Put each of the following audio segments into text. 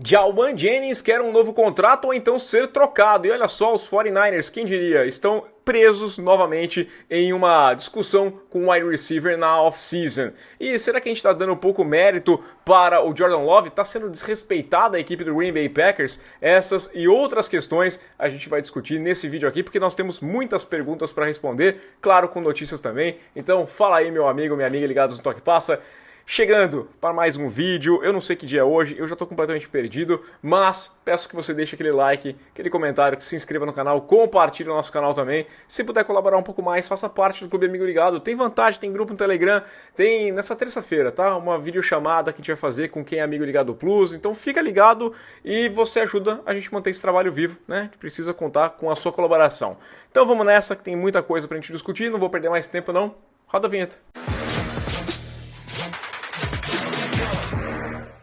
Jawan Jennings quer um novo contrato ou então ser trocado. E olha só, os 49ers, quem diria, estão presos novamente em uma discussão com o wide receiver na off-season. E será que a gente está dando um pouco mérito para o Jordan Love? Está sendo desrespeitada a equipe do Green Bay Packers? Essas e outras questões a gente vai discutir nesse vídeo aqui, porque nós temos muitas perguntas para responder, claro, com notícias também. Então fala aí, meu amigo, minha amiga ligados no Toque Passa. Chegando para mais um vídeo, eu não sei que dia é hoje, eu já estou completamente perdido, mas peço que você deixe aquele like, aquele comentário, que se inscreva no canal, compartilhe o nosso canal também. Se puder colaborar um pouco mais, faça parte do Clube Amigo Ligado. Tem vantagem, tem grupo no Telegram, tem nessa terça-feira, tá? Uma videochamada que a gente vai fazer com quem é Amigo Ligado Plus, então fica ligado e você ajuda a gente a manter esse trabalho vivo, né? A gente precisa contar com a sua colaboração. Então vamos nessa, que tem muita coisa pra gente discutir, não vou perder mais tempo não. Roda a vinheta.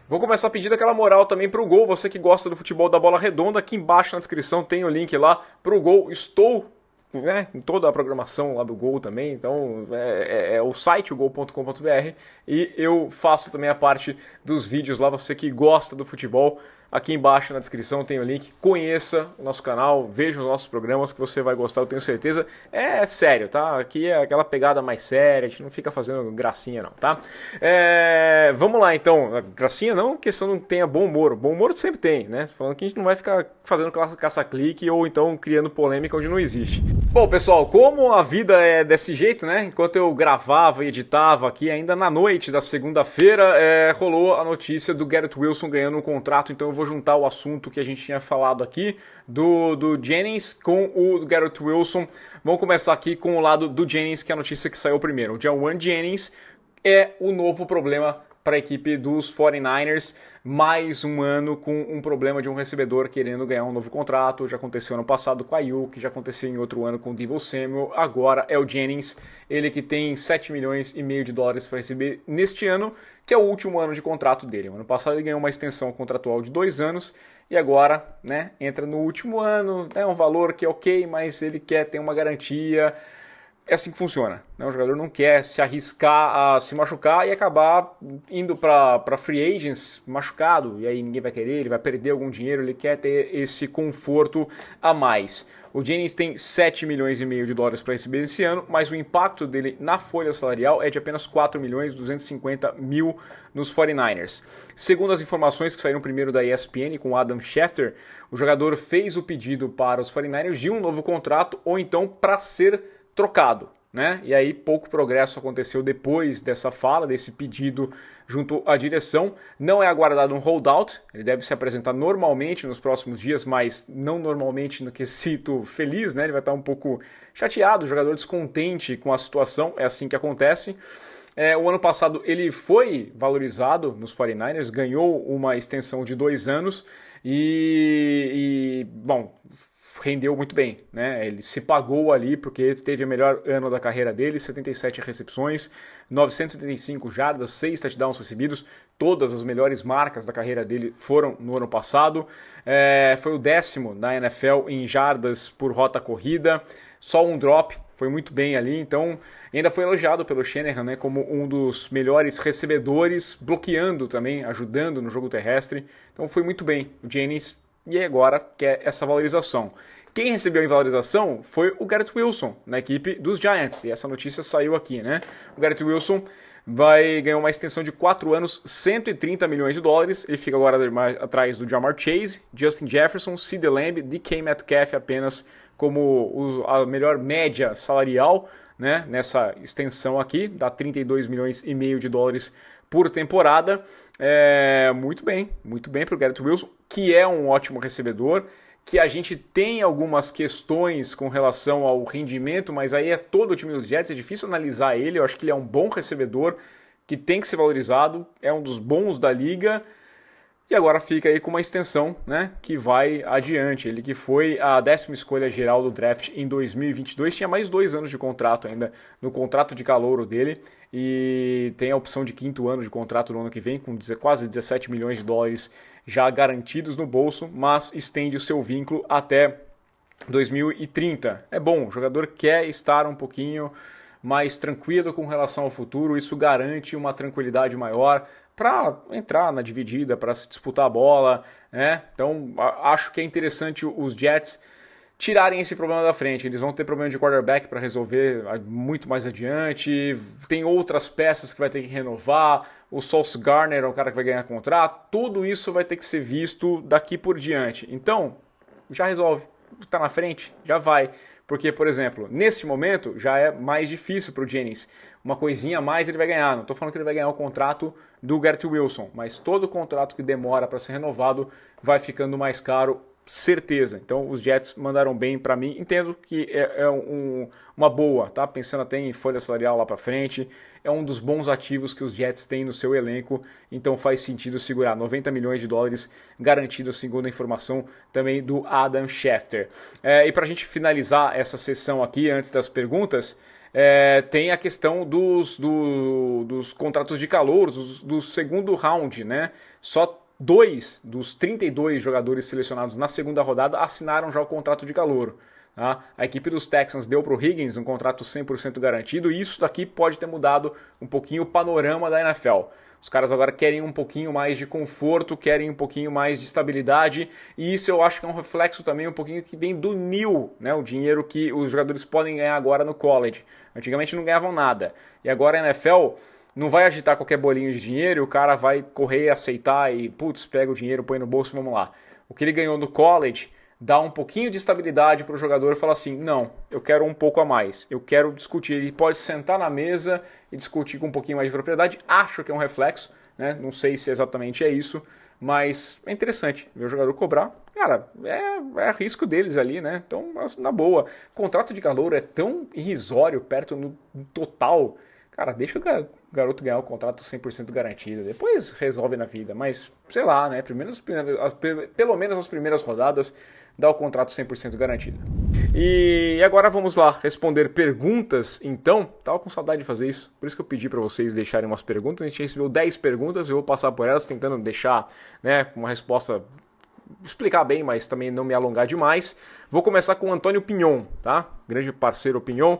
Vou começar pedindo aquela moral também pro Gol, você que gosta do futebol da bola redonda, aqui embaixo na descrição tem o link lá pro Gol. Estou, né, em toda a programação lá do Gol também, então é o site o gol.com.br e eu faço também a parte dos vídeos lá, você que gosta do futebol. Aqui embaixo na descrição tem o link, conheça o nosso canal, veja os nossos programas que você vai gostar, eu tenho certeza. É sério, tá? Aqui é aquela pegada mais séria, a gente não fica fazendo gracinha não, tá? Vamos lá então, gracinha não, questão não tenha bom humor sempre tem, né? Falando que a gente não vai ficar fazendo caça-clique ou então criando polêmica onde não existe. Bom, pessoal, como a vida é desse jeito, né? Enquanto eu gravava e editava aqui, ainda na noite da segunda-feira, rolou a notícia do Garrett Wilson ganhando um contrato, então eu vou juntar o assunto que a gente tinha falado aqui do Jennings com o Garrett Wilson. Vamos começar aqui com o lado do Jennings, que é a notícia que saiu primeiro. O Jawan Jennings é o novo problema para a equipe dos 49ers, mais um ano com um problema de um recebedor querendo ganhar um novo contrato. Já aconteceu ano passado com a Ayuk, já aconteceu em outro ano com o Deebo Samuel, agora é o Jennings, ele que tem 7 milhões e meio de dólares para receber neste ano, que é o último ano de contrato dele. No ano passado ele ganhou uma extensão contratual de 2 anos e agora, né, entra no último ano, é um valor que é ok, mas ele quer ter uma garantia. É assim que funciona, né? O jogador não quer se arriscar a se machucar e acabar indo para free agents machucado, e aí ninguém vai querer, ele vai perder algum dinheiro, ele quer ter esse conforto a mais. O Jennings tem 7 milhões e meio de dólares para receber esse ano, mas o impacto dele na folha salarial é de apenas 4 milhões e 250 mil nos 49ers. Segundo as informações que saíram primeiro da ESPN com Adam Schefter, o jogador fez o pedido para os 49ers de um novo contrato ou então para ser trocado, né? E aí pouco progresso aconteceu depois dessa fala, desse pedido junto à direção. Não é aguardado um holdout, ele deve se apresentar normalmente nos próximos dias, mas não normalmente no quesito feliz, né? Ele vai estar um pouco chateado, o jogador descontente com a situação, é assim que acontece. O ano passado ele foi valorizado nos 49ers, ganhou uma extensão de 2 anos bom, rendeu muito bem, né? Ele se pagou ali porque teve o melhor ano da carreira dele, 77 recepções, 975 jardas, 6 touchdowns recebidos, todas as melhores marcas da carreira dele foram no ano passado. Foi o 10º na NFL em jardas por rota corrida, só um drop, foi muito bem ali, então ainda foi elogiado pelo Shanahan, né, como um dos melhores recebedores, bloqueando também, ajudando no jogo terrestre, então foi muito bem o Jennings. E agora quer essa valorização. Quem recebeu a valorização foi o Garrett Wilson, na equipe dos Giants. E essa notícia saiu aqui, né? O Garrett Wilson vai ganhar uma extensão de 4 anos, 130 milhões de dólares. Ele fica agora atrás do Ja'Marr Chase, Justin Jefferson, CeeDee Lamb, DK Metcalf apenas como a melhor média salarial, né, nessa extensão aqui, dá 32 milhões e meio de dólares por temporada. Muito bem para o Garrett Wilson, que é um ótimo recebedor, que a gente tem algumas questões com relação ao rendimento, mas aí é todo o time dos Jets, é difícil analisar ele, eu acho que ele é um bom recebedor, que tem que ser valorizado, é um dos bons da liga, e agora fica aí com uma extensão, né, que vai adiante. Ele que foi a 10ª escolha geral do draft em 2022, tinha mais 2 anos de contrato ainda no contrato de calouro dele, e tem a opção de 5º ano de contrato no ano que vem, com quase 17 milhões de dólares já garantidos no bolso, mas estende o seu vínculo até 2030. É bom, o jogador quer estar um pouquinho mais tranquilo com relação ao futuro, isso garante uma tranquilidade maior para entrar na dividida, para se disputar a bola, né? Então acho que é interessante os Jets tirarem esse problema da frente. Eles vão ter problema de quarterback para resolver muito mais adiante. Tem outras peças que vai ter que renovar. O Sauce Gardner é um cara que vai ganhar contrato. Tudo isso vai ter que ser visto daqui por diante. Então, já resolve. Está na frente, já vai. Porque, por exemplo, nesse momento já é mais difícil para o Jennings. Uma coisinha a mais ele vai ganhar. Não estou falando que ele vai ganhar o contrato do Garrett Wilson, mas todo contrato que demora para ser renovado vai ficando mais caro, certeza. Então os Jets mandaram bem para mim. Entendo que uma boa, tá? Pensando até em folha salarial lá para frente, é um dos bons ativos que os Jets têm no seu elenco, então faz sentido segurar. 90 milhões de dólares garantido, segundo a informação também do Adam Schefter. E para a gente finalizar essa sessão aqui, antes das perguntas, tem a questão dos contratos de calouros, do segundo round, né? Só 2 dos 32 jogadores selecionados na segunda rodada assinaram já o contrato de calouro. Tá? A equipe dos Texans deu para o Higgins um contrato 100% garantido e isso daqui pode ter mudado um pouquinho o panorama da NFL. Os caras agora querem um pouquinho mais de conforto, querem um pouquinho mais de estabilidade e isso eu acho que é um reflexo também um pouquinho que vem do NIL, né? O dinheiro que os jogadores podem ganhar agora no college. Antigamente não ganhavam nada e agora a NFL não vai agitar qualquer bolinho de dinheiro e o cara vai correr, aceitar e, putz, pega o dinheiro, põe no bolso, vamos lá. O que ele ganhou no college dá um pouquinho de estabilidade para o jogador e falar assim, não, eu quero um pouco a mais, eu quero discutir. Ele pode sentar na mesa e discutir com um pouquinho mais de propriedade. Acho que é um reflexo, né? Não sei se exatamente é isso, mas é interessante ver o jogador cobrar. Cara, é risco deles ali, né? Então, na boa. O contrato de calouro é tão irrisório perto no total. Cara, deixa o garoto ganhar o contrato 100% garantido. Depois resolve na vida. Mas, sei lá, né? Pelo menos as primeiras rodadas dá o contrato 100% garantido. E agora vamos lá responder perguntas, então. Tava com saudade de fazer isso. Por isso que eu pedi para vocês deixarem umas perguntas. A gente recebeu 10 perguntas. Eu vou passar por elas tentando deixar, né, uma resposta... explicar bem, mas também não me alongar demais. Vou começar com o Antônio Pinhon, tá? Grande parceiro Pinhon.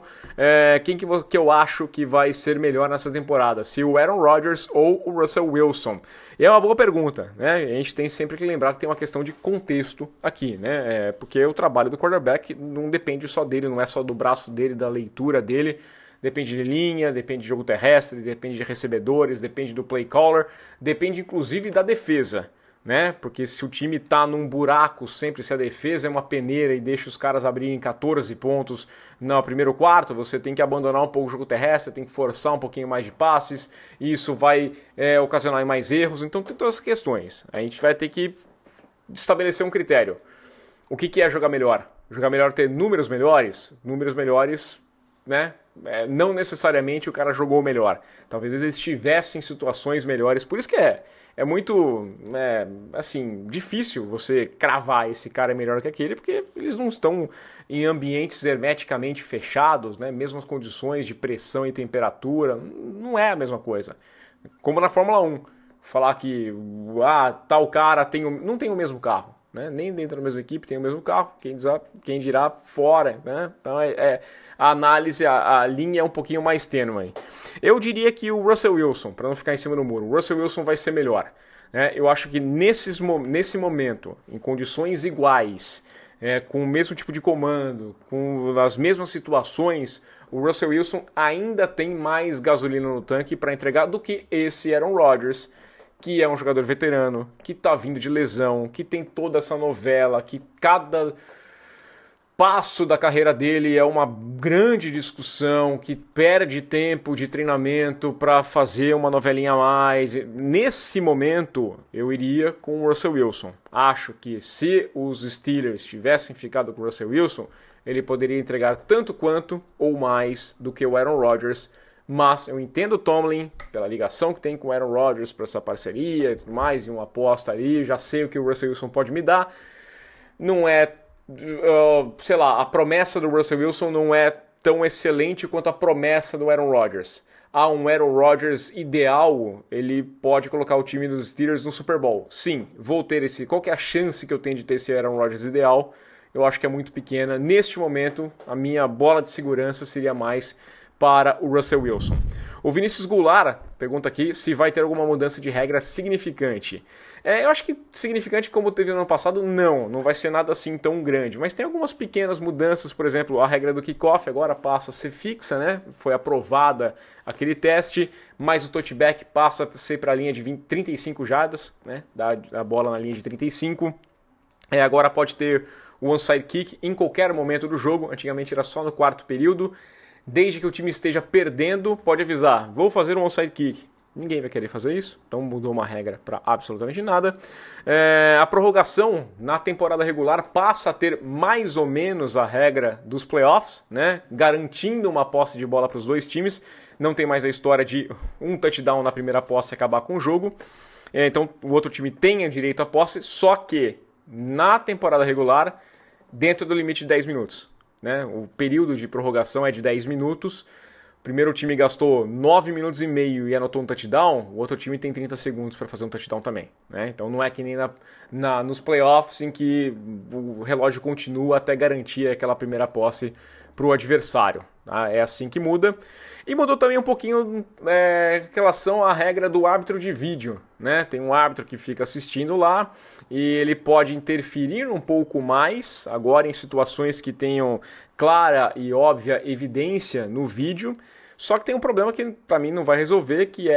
Quem que eu acho que vai ser melhor nessa temporada? Se o Aaron Rodgers ou o Russell Wilson? E é uma boa pergunta, né? A gente tem sempre que lembrar que tem uma questão de contexto aqui, né? Porque o trabalho do quarterback não depende só dele, não é só do braço dele, da leitura dele. Depende de linha, depende de jogo terrestre, depende de recebedores, depende do play caller, depende inclusive da defesa. Né? Porque se o time tá num buraco sempre, se a defesa é uma peneira e deixa os caras abrirem 14 pontos no primeiro quarto, você tem que abandonar um pouco o jogo terrestre, tem que forçar um pouquinho mais de passes, e isso vai ocasionar mais erros, então tem todas as questões. A gente vai ter que estabelecer um critério. O que é jogar melhor? Jogar melhor ter números melhores? Números melhores, né? Não necessariamente o cara jogou melhor. Talvez eles estivessem em situações melhores. Por isso que é muito assim, difícil você cravar esse cara é melhor que aquele, porque eles não estão em ambientes hermeticamente fechados, né? Mesmas condições de pressão e temperatura. Não é a mesma coisa. Como na Fórmula 1. Falar que tal cara não tem o mesmo carro. Né? Nem dentro da mesma equipe tem o mesmo carro, quem dirá fora, né? Então a análise, a linha é um pouquinho mais tênue. Eu diria que o Russell Wilson, para não ficar em cima do muro, o Russell Wilson vai ser melhor. Né? Eu acho que nesse momento, em condições iguais, com o mesmo tipo de comando, com as mesmas situações, o Russell Wilson ainda tem mais gasolina no tanque para entregar do que esse Aaron Rodgers, que é um jogador veterano, que está vindo de lesão, que tem toda essa novela, que cada passo da carreira dele é uma grande discussão, que perde tempo de treinamento para fazer uma novelinha a mais. Nesse momento, eu iria com o Russell Wilson. Acho que se os Steelers tivessem ficado com o Russell Wilson, ele poderia entregar tanto quanto ou mais do que o Aaron Rodgers. Mas eu entendo o Tomlin pela ligação que tem com o Aaron Rodgers, para essa parceria e tudo mais, e uma aposta ali, já sei o que o Russell Wilson pode me dar. Não é, sei lá, a promessa do Russell Wilson não é tão excelente quanto a promessa do Aaron Rodgers. Um Aaron Rodgers ideal, ele pode colocar o time dos Steelers no Super Bowl. Sim, vou ter esse. Qual que é a chance que eu tenho de ter esse Aaron Rodgers ideal? Eu acho que é muito pequena. Neste momento, a minha bola de segurança seria mais para o Russell Wilson. O Vinícius Goulart pergunta aqui se vai ter alguma mudança de regra significante. Eu acho que significante como teve no ano passado, não vai ser nada assim tão grande, mas tem algumas pequenas mudanças, por exemplo, a regra do kickoff agora passa a ser fixa, né? Foi aprovada aquele teste, mas o touchback passa a ser para a linha de 35 jardas, né? Da bola na linha de 35. Agora pode ter o onside kick em qualquer momento do jogo, antigamente era só no quarto período. Desde que o time esteja perdendo, pode avisar, vou fazer um onside kick. Ninguém vai querer fazer isso, então mudou uma regra para absolutamente nada. A prorrogação na temporada regular passa a ter mais ou menos a regra dos playoffs, né? Garantindo uma posse de bola para os dois times. Não tem mais a história de um touchdown na primeira posse e acabar com o jogo. Então o outro time tem direito à posse, só que na temporada regular, dentro do limite de 10 minutos. Né? O período de prorrogação é de 10 minutos. O primeiro time gastou 9 minutos e meio e anotou um touchdown, o outro time tem 30 segundos para fazer um touchdown também. Né? Então não é que nem nos playoffs em que o relógio continua até garantir aquela primeira posse para o adversário. Tá? É assim que muda. E mudou também um pouquinho em relação à regra do árbitro de vídeo. Né? Tem um árbitro que fica assistindo lá e ele pode interferir um pouco mais agora em situações que tenham clara e óbvia evidência no vídeo. Só que tem um problema que para mim não vai resolver, que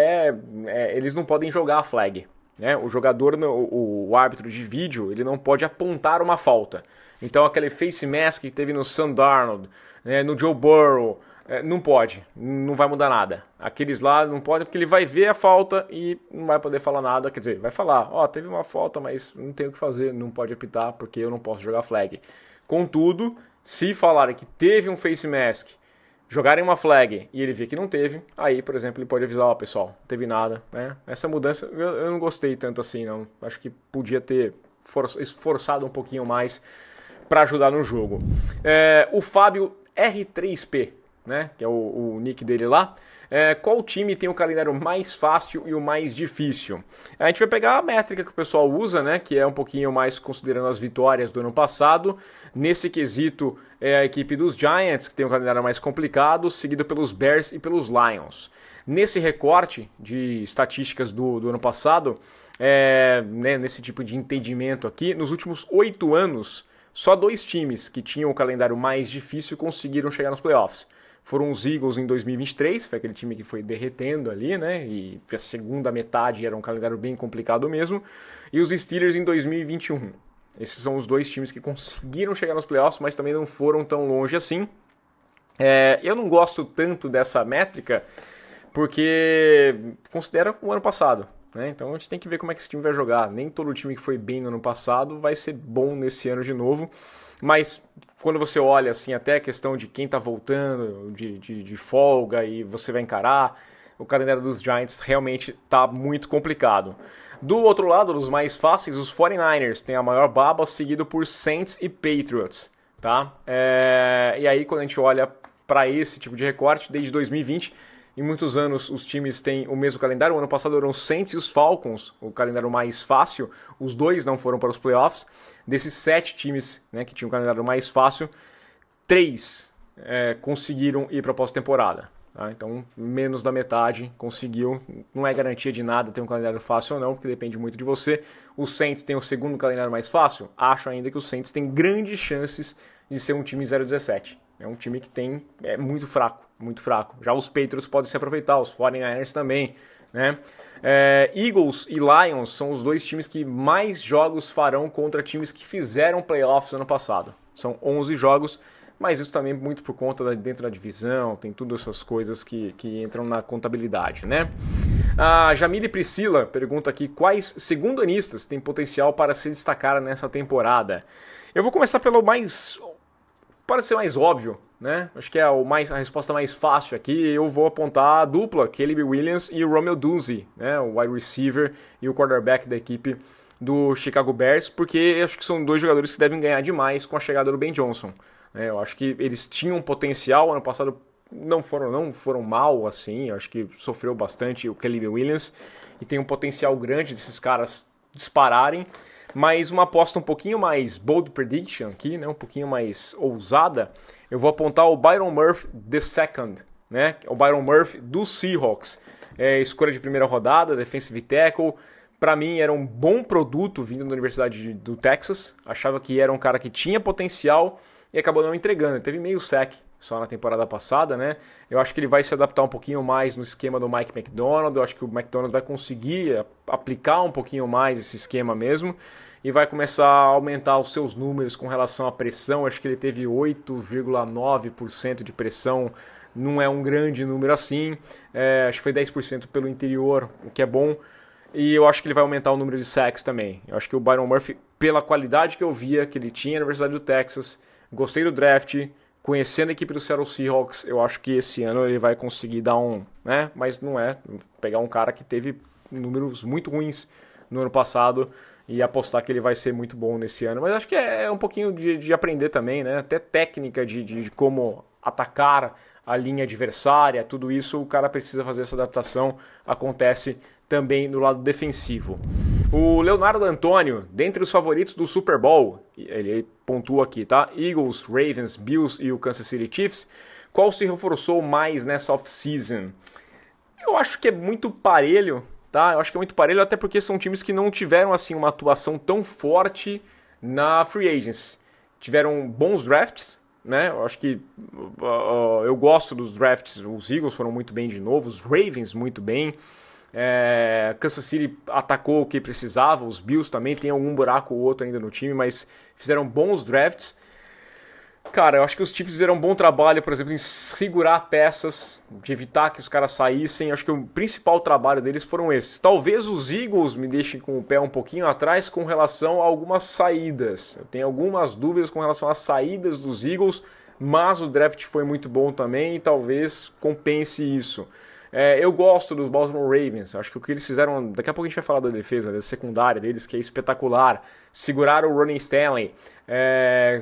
eles não podem jogar a flag. Né? O jogador, o árbitro de vídeo, ele não pode apontar uma falta. Então aquele face mask que teve no Sam Darnold, né, no Joe Burrow, não pode, não vai mudar nada. Aqueles lá não podem porque ele vai ver a falta e não vai poder falar nada. Quer dizer, vai falar, teve uma falta, mas não tem o que fazer, não pode apitar porque eu não posso jogar flag. Contudo, se falarem que teve um face mask, jogarem uma flag e ele vê que não teve, aí, por exemplo, ele pode avisar, pessoal, não teve nada. Né? Essa mudança eu não gostei tanto assim, não. Acho que podia ter esforçado um pouquinho mais para ajudar no jogo. O Fábio R3P, né, que é o nick dele lá. Qual time tem o calendário mais fácil e o mais difícil? A gente vai pegar a métrica que o pessoal usa, né, que é um pouquinho mais considerando as vitórias do ano passado. Nesse quesito é a equipe dos Giants, que tem um calendário mais complicado, seguido pelos Bears e pelos Lions. Nesse recorte de estatísticas do ano passado, né, nesse tipo de entendimento aqui, nos últimos 8 anos, só 2 times que tinham o calendário mais difícil conseguiram chegar nos playoffs. Foram os Eagles em 2023, foi aquele time que foi derretendo ali, né? E a segunda metade era um calendário bem complicado mesmo. E os Steelers em 2021. Esses são os 2 times que conseguiram chegar nos playoffs, mas também não foram tão longe assim. Eu não gosto tanto dessa métrica, porque considera o ano passado. Né? Então a gente tem que ver como é que esse time vai jogar. Nem todo time que foi bem no ano passado vai ser bom nesse ano de novo. Mas quando você olha assim, até a questão de quem está voltando de folga e você vai encarar, o calendário dos Giants realmente está muito complicado. Do outro lado, dos mais fáceis, os 49ers têm a maior baba, seguido por Saints e Patriots. Tá? E aí quando a gente olha para esse tipo de recorte, desde 2020, em muitos anos os times têm o mesmo calendário. O ano passado eram os Saints e os Falcons, o calendário mais fácil. Os 2 não foram para os playoffs. Desses 7 times, né, que tinham o calendário mais fácil, 3 conseguiram ir para a pós-temporada. Tá? Então, menos da metade conseguiu. Não é garantia de nada ter um calendário fácil ou não, porque depende muito de você. Os Saints têm o segundo calendário mais fácil. Acho ainda que os Saints têm grandes chances de ser um time 0-17. É um time que é muito fraco, muito fraco. Já os Patriots podem se aproveitar, os 49ers também. Né? Eagles e Lions são os 2 times que mais jogos farão contra times que fizeram playoffs ano passado. São 11 jogos, mas isso também muito por conta dentro da divisão, tem todas essas coisas que entram na contabilidade. Né? A Jamile Priscila pergunta aqui quais segundanistas têm potencial para se destacar nessa temporada. Eu vou começar pelo mais... Para ser mais óbvio, né? Acho que é a resposta mais fácil aqui. Eu vou apontar a dupla, Caleb Williams e o Romeo Doolsey, né? O wide receiver e o quarterback da equipe do Chicago Bears, porque acho que são 2 jogadores que devem ganhar demais com a chegada do Ben Johnson. Né? Eu acho que eles tinham potencial, ano passado não foram mal assim, eu acho que sofreu bastante o Caleb Williams e tem um potencial grande desses caras dispararem. Mas uma aposta um pouquinho mais bold prediction aqui, né? Um pouquinho mais ousada, eu vou apontar o Byron Murphy II, né? O Byron Murphy dos Seahawks. escolha de primeira rodada, defensive tackle. Para mim era um bom produto vindo da Universidade do Texas. Achava que era um cara que tinha potencial e acabou não entregando. Ele teve meio sack só na temporada passada, né? Eu acho que ele vai se adaptar um pouquinho mais no esquema do Mike McDonald. Eu acho que o McDonald vai conseguir aplicar um pouquinho mais esse esquema mesmo e vai começar a aumentar os seus números com relação à pressão. Acho que ele teve 8,9% de pressão. Não é um grande número assim. Acho que foi 10% pelo interior, o que é bom. E eu acho que ele vai aumentar o número de sacks também. Eu acho que o Byron Murphy, pela qualidade que eu via que ele tinha na Universidade do Texas, gostei do draft, conhecendo a equipe do Seattle Seahawks, eu acho que esse ano ele vai conseguir dar um... né? Mas não é pegar um cara que teve números muito ruins no ano passado e apostar que ele vai ser muito bom nesse ano. Mas acho que é um pouquinho de aprender também, né? Até técnica de como atacar a linha adversária, tudo isso o cara precisa fazer essa adaptação, acontece também no lado defensivo. O Leonardo Antônio, dentre os favoritos do Super Bowl, ele pontua aqui, tá? Eagles, Ravens, Bills e o Kansas City Chiefs, qual se reforçou mais nessa off-season? Eu acho que é muito parelho, tá? Eu acho que é muito parelho, até porque são times que não tiveram assim uma atuação tão forte na free agents. Tiveram bons drafts, né? Eu acho que eu gosto dos drafts. Os Eagles foram muito bem de novo, os Ravens muito bem. Kansas City atacou o que precisava, os Bills também tem algum buraco ou outro ainda no time, mas fizeram bons drafts. Cara, eu acho que os Chiefs fizeram um bom trabalho, por exemplo, em segurar peças, de evitar que os caras saíssem. Eu acho que o principal trabalho deles foram esses. Talvez os Eagles me deixem com o pé um pouquinho atrás com relação a algumas saídas. Eu tenho algumas dúvidas com relação às saídas dos Eagles, mas o draft foi muito bom também e talvez compense isso. Eu gosto dos Baltimore Ravens, acho que o que eles fizeram, daqui a pouco a gente vai falar da defesa, da secundária deles, que é espetacular. Seguraram o Ronnie Stanley,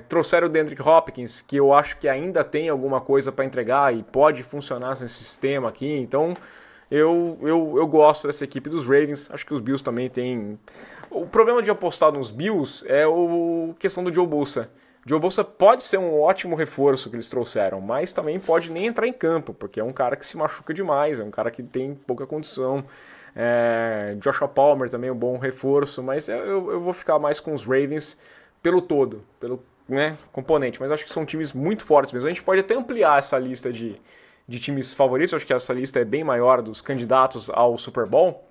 trouxeram o Kendrick Hopkins, que eu acho que ainda tem alguma coisa para entregar e pode funcionar nesse sistema aqui, então eu gosto dessa equipe dos Ravens, acho que os Bills também têm... O problema de apostar nos Bills é a questão do Joe Bosa. Joe Bosa pode ser um ótimo reforço que eles trouxeram, mas também pode nem entrar em campo, porque é um cara que se machuca demais, é um cara que tem pouca condição. Joshua Palmer também é um bom reforço, mas eu vou ficar mais com os Ravens pelo todo, pelo componente. Mas acho que são times muito fortes mesmo. A gente pode até ampliar essa lista de times favoritos, acho que essa lista é bem maior dos candidatos ao Super Bowl,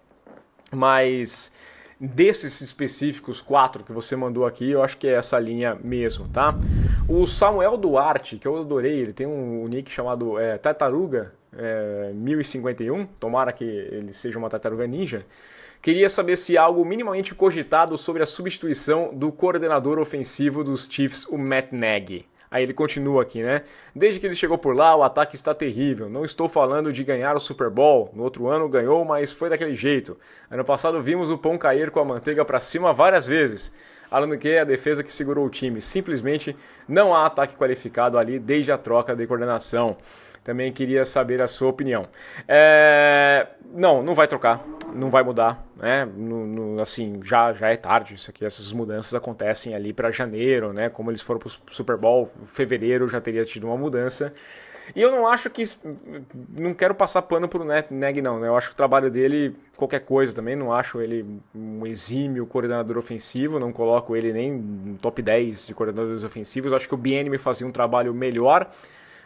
mas... desses específicos 4 que você mandou aqui, eu acho que é essa linha mesmo, tá? O Samuel Duarte, que eu adorei, ele tem um nick chamado Tartaruga 1051, tomara que ele seja uma tartaruga ninja. Queria saber se há algo minimamente cogitado sobre a substituição do coordenador ofensivo dos Chiefs, o Matt Nagy. Aí ele continua aqui, né? Desde que ele chegou por lá, o ataque está terrível. Não estou falando de ganhar o Super Bowl. No outro ano ganhou, mas foi daquele jeito. Ano passado vimos o pão cair com a manteiga para cima várias vezes. Além do que, a defesa que segurou o time. Simplesmente não há ataque qualificado ali desde a troca de coordenação. Também queria saber a sua opinião. Não vai trocar, não vai mudar, né? Assim, já é tarde isso aqui, essas mudanças acontecem ali para janeiro, né? Como eles foram para o Super Bowl, fevereiro já teria tido uma mudança. E eu não acho que... não quero passar pano pro Nagy, não, né? Eu acho que o trabalho dele, qualquer coisa também, não acho ele um exímio coordenador ofensivo, não coloco ele nem no top 10 de coordenadores ofensivos. Eu acho que o Bieniemy fazia um trabalho melhor,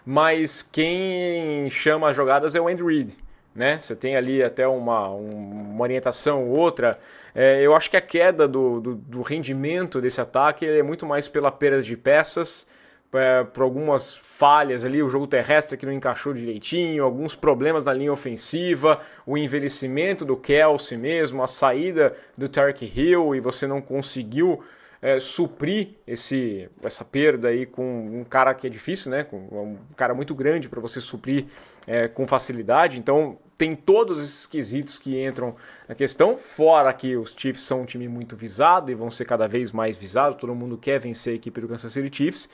mas quem chama as jogadas é o Andy Reid, né? Você tem ali até uma orientação ou outra. Eu acho que a queda do rendimento desse ataque é muito mais pela perda de peças, por algumas falhas ali, o jogo terrestre que não encaixou direitinho, alguns problemas na linha ofensiva, o envelhecimento do Kelce mesmo, a saída do Tyreek Hill e você não conseguiu suprir essa perda aí com um cara que é difícil, né? Com um cara muito grande para você suprir com facilidade. Então tem todos esses quesitos que entram na questão, fora que os Chiefs são um time muito visado e vão ser cada vez mais visados, todo mundo quer vencer a equipe do Kansas City Chiefs.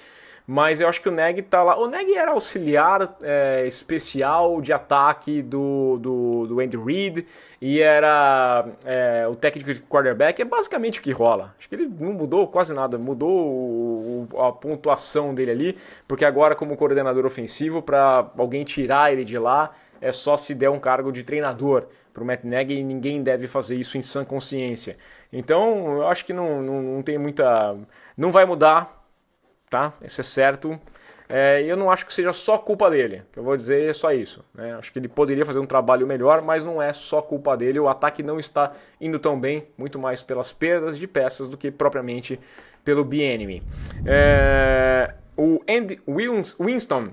Mas eu acho que o Nagy tá lá. O Nagy era auxiliar especial de ataque do Andy Reid e era o técnico de quarterback. É basicamente o que rola. Acho que ele não mudou quase nada. Mudou a pontuação dele ali, porque agora como coordenador ofensivo, para alguém tirar ele de lá, é só se der um cargo de treinador para o Matt Nagy e ninguém deve fazer isso em sã consciência. Então, eu acho que não tem muita... Não vai mudar, tá? Isso é certo. Eu não acho que seja só culpa dele, que eu vou dizer é só isso, né? Acho que ele poderia fazer um trabalho melhor, mas não é só culpa dele. O ataque não está indo tão bem, muito mais pelas perdas de peças do que propriamente pelo Bieniemy. O Andy Winston,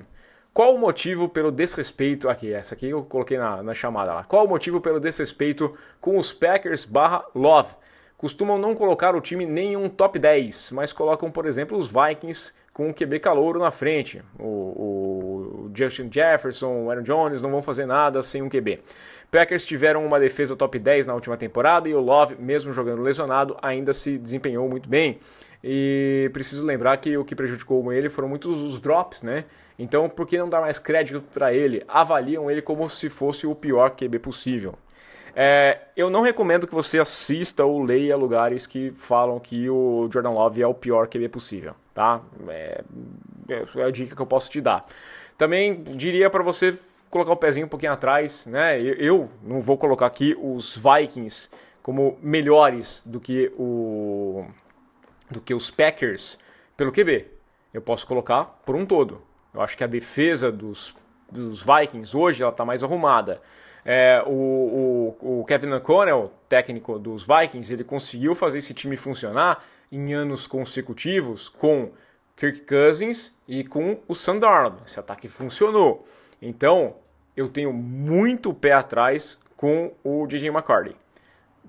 qual o motivo pelo desrespeito... Aqui, essa aqui eu coloquei na chamada lá. Qual o motivo pelo desrespeito com os Packers / Love? Costumam não colocar o time nem um top 10, mas colocam, por exemplo, os Vikings com o QB calouro na frente. O Justin Jefferson, o Aaron Jones não vão fazer nada sem um QB. Packers tiveram uma defesa top 10 na última temporada e o Love, mesmo jogando lesionado, ainda se desempenhou muito bem. E preciso lembrar que o que prejudicou ele foram muitos os drops, né? Então, por que não dar mais crédito para ele? Avaliam ele como se fosse o pior QB possível. Eu não recomendo que você assista ou leia lugares que falam que o Jordan Love é o pior QB possível, tá? É a dica que eu posso te dar. Também diria para você colocar o pezinho um pouquinho atrás, né? Eu não vou colocar aqui os Vikings como melhores do que os Packers pelo QB. Eu posso colocar por um todo. Eu acho que a defesa dos Vikings hoje ela está mais arrumada. O Kevin O'Connell, técnico dos Vikings, ele conseguiu fazer esse time funcionar em anos consecutivos com Kirk Cousins e com o Sam Darnold. Esse ataque funcionou. Então, eu tenho muito pé atrás com o J.J. McCarthy.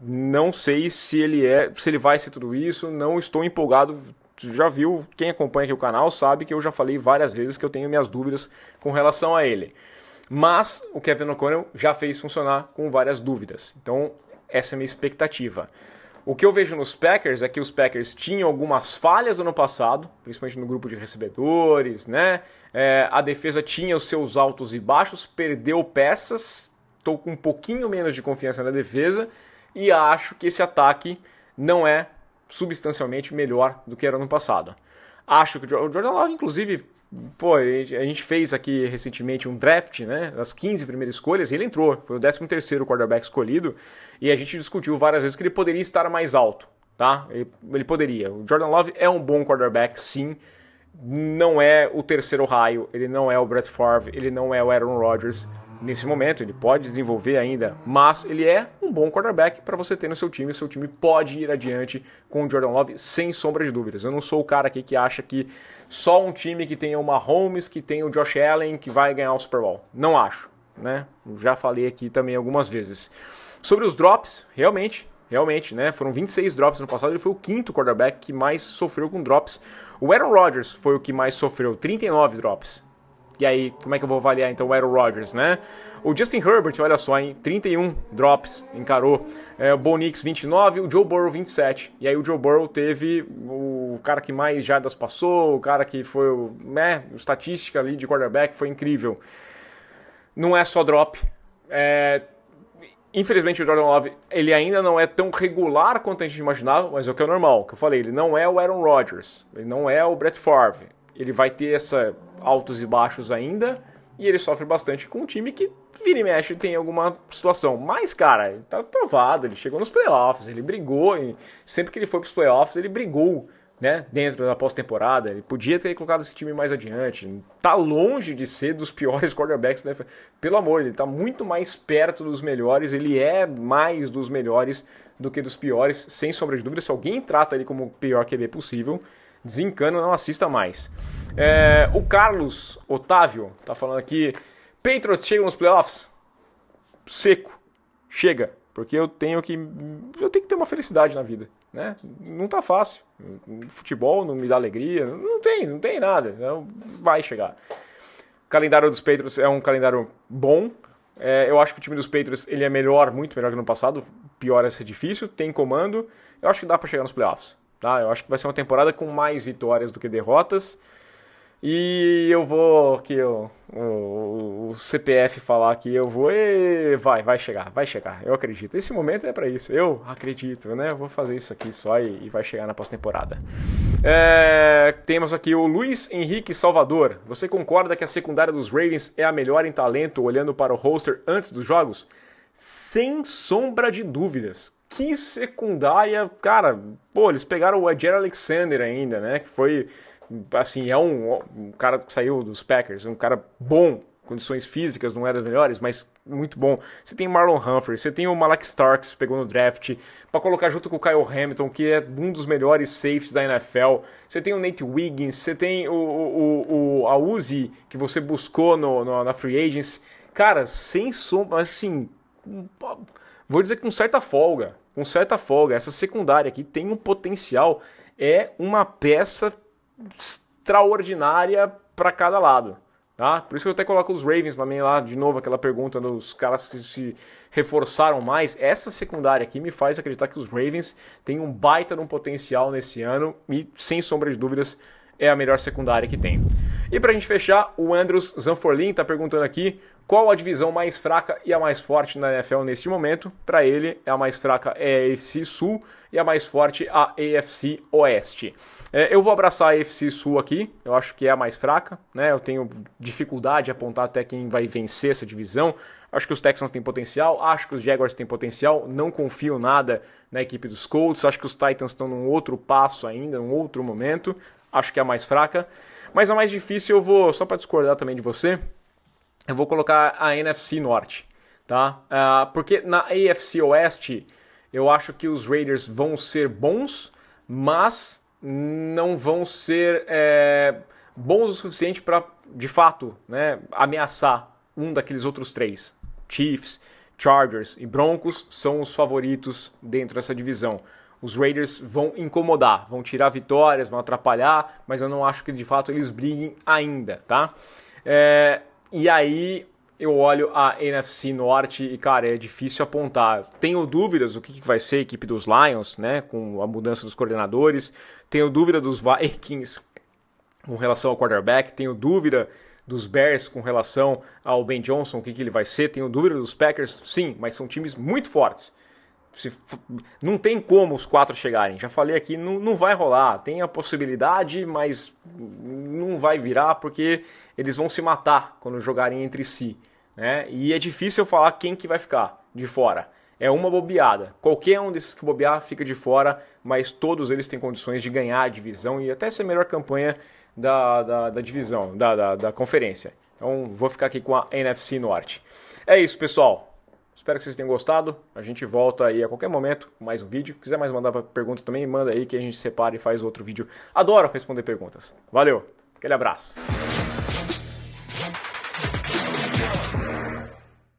Não sei se ele vai ser tudo isso, não estou empolgado. Já viu, quem acompanha aqui o canal sabe que eu já falei várias vezes que eu tenho minhas dúvidas com relação a ele. Mas o Kevin O'Connell já fez funcionar com várias dúvidas. Então, essa é a minha expectativa. O que eu vejo nos Packers é que os Packers tinham algumas falhas no ano passado, principalmente no grupo de recebedores, né? A defesa tinha os seus altos e baixos, perdeu peças, estou com um pouquinho menos de confiança na defesa e acho que esse ataque não é substancialmente melhor do que era no passado. Acho que o Jordan Love, inclusive, a gente fez aqui recentemente um draft, né, das 15 primeiras escolhas, e ele entrou, foi o 13º quarterback escolhido, e a gente discutiu várias vezes que ele poderia estar mais alto, tá? Ele poderia. O Jordan Love é um bom quarterback, sim, não é o terceiro raio, ele não é o Brett Favre, ele não é o Aaron Rodgers nesse momento, ele pode desenvolver ainda, mas ele é um bom quarterback para você ter no seu time pode ir adiante com o Jordan Love sem sombra de dúvidas. Eu não sou o cara aqui que acha que só um time que tenha o Mahomes, que tenha o Josh Allen, que vai ganhar o Super Bowl. Não acho, né? Já falei aqui também algumas vezes. Sobre os drops, realmente, né? Foram 26 drops no passado, ele foi o 5º quarterback que mais sofreu com drops. O Aaron Rodgers foi o que mais sofreu, 39 drops. E aí, como é que eu vou avaliar então o Aaron Rodgers, né? O Justin Herbert, olha só, em 31 drops encarou. O Bo Nix 29, o Joe Burrow 27. E aí o Joe Burrow teve o cara que mais jardas passou, o cara que foi estatística ali de quarterback, foi incrível. Não é só drop. Infelizmente o Jordan Love, ele ainda não é tão regular quanto a gente imaginava, mas é o que é normal, que eu falei, ele não é o Aaron Rodgers, ele não é o Brett Favre. Ele vai ter altos e baixos ainda, e ele sofre bastante com um time que vira e mexe tem alguma situação. Mas, cara, ele tá provado, ele chegou nos playoffs, ele brigou, e sempre que ele foi pros playoffs, ele brigou, né, dentro da pós-temporada. Ele podia ter colocado esse time mais adiante. Tá longe de ser dos piores quarterbacks, né? Pelo amor, ele tá muito mais perto dos melhores, ele é mais dos melhores do que dos piores, sem sombra de dúvida. Se alguém trata ele como o pior QB possível, desencana, não assista mais. O Carlos Otávio tá falando aqui, Patriots chegam nos playoffs? Seco, chega, porque eu tenho que ter uma felicidade na vida, né? Não tá fácil, futebol não me dá alegria, não tem nada, vai chegar. O calendário dos Patriots é um calendário bom, eu acho que o time dos Patriots ele é muito melhor que no passado, pior é ser difícil, tem comando, eu acho que dá pra chegar nos playoffs. Tá? Eu acho que vai ser uma temporada com mais vitórias do que derrotas. E eu vou aqui, o CPF falar que eu vou e vai chegar, vai chegar, eu acredito. Esse momento é pra isso, eu acredito, né? Eu vou fazer isso aqui só e vai chegar na pós-temporada. Temos aqui o Luiz Henrique Salvador. Você concorda que a secundária dos Ravens é a melhor em talento olhando para o roster antes dos jogos? Sem sombra de dúvidas. Que secundária, cara, pô, eles pegaram o Jair Alexander ainda, né? Que foi, assim, é um cara que saiu dos Packers, um cara bom, condições físicas não eram as melhores, mas muito bom. Você tem Marlon Humphrey, você tem o Malak Starks que pegou no draft, para colocar junto com o Kyle Hamilton, que é um dos melhores safes da NFL. Você tem o Nate Wiggins, você tem a Uzi, que você buscou na Free Agents. Cara, sem sombra, assim, vou dizer com certa folga. Com certa folga. Essa secundária aqui tem um potencial, é uma peça extraordinária para cada lado. Tá? Por isso que eu até coloco os Ravens também lá, de novo, aquela pergunta dos caras que se reforçaram mais. Essa secundária aqui me faz acreditar que os Ravens têm um baita de um potencial nesse ano e, sem sombra de dúvidas, é a melhor secundária que tem. E pra gente fechar, o Andrews Zanforlin tá perguntando aqui qual a divisão mais fraca e a mais forte na NFL neste momento. Para ele, a mais fraca é a AFC Sul e a mais forte a AFC Oeste. Eu vou abraçar a AFC Sul aqui, eu acho que é a mais fraca, né? Eu tenho dificuldade de apontar até quem vai vencer essa divisão. Acho que os Texans têm potencial, acho que os Jaguars têm potencial, não confio nada na equipe dos Colts, acho que os Titans estão num outro passo ainda, num outro momento. Acho que é a mais fraca. Mas a mais difícil eu vou, só para discordar também de você, eu vou colocar a NFC Norte, tá? Porque na AFC Oeste eu acho que os Raiders vão ser bons, mas não vão ser bons o suficiente para, de fato, né, ameaçar um daqueles outros três. Chiefs, Chargers e Broncos são os favoritos dentro dessa divisão. Os Raiders vão incomodar, vão tirar vitórias, vão atrapalhar, mas eu não acho que de fato eles briguem ainda, tá? E aí eu olho a NFC Norte e, cara, é difícil apontar. Tenho dúvidas do que vai ser a equipe dos Lions, né, com a mudança dos coordenadores. Tenho dúvida dos Vikings com relação ao quarterback. Tenho dúvida dos Bears com relação ao Ben Johnson, o que ele vai ser. Tenho dúvida dos Packers, sim, mas são times muito fortes. Não tem como os 4 chegarem. Já falei aqui, não vai rolar. Tem a possibilidade, mas não vai virar porque eles vão se matar quando jogarem entre si, né? E é difícil eu falar quem que vai ficar de fora. É uma bobeada. Qualquer um desses que bobear fica de fora, mas todos eles têm condições de ganhar a divisão e até ser a melhor campanha da divisão, da conferência. Então vou ficar aqui com a NFC Norte. É isso, pessoal. Espero que vocês tenham gostado. A gente volta aí a qualquer momento com mais um vídeo. Se quiser mais mandar pergunta também, manda aí que a gente separa e faz outro vídeo. Adoro responder perguntas. Valeu, aquele abraço.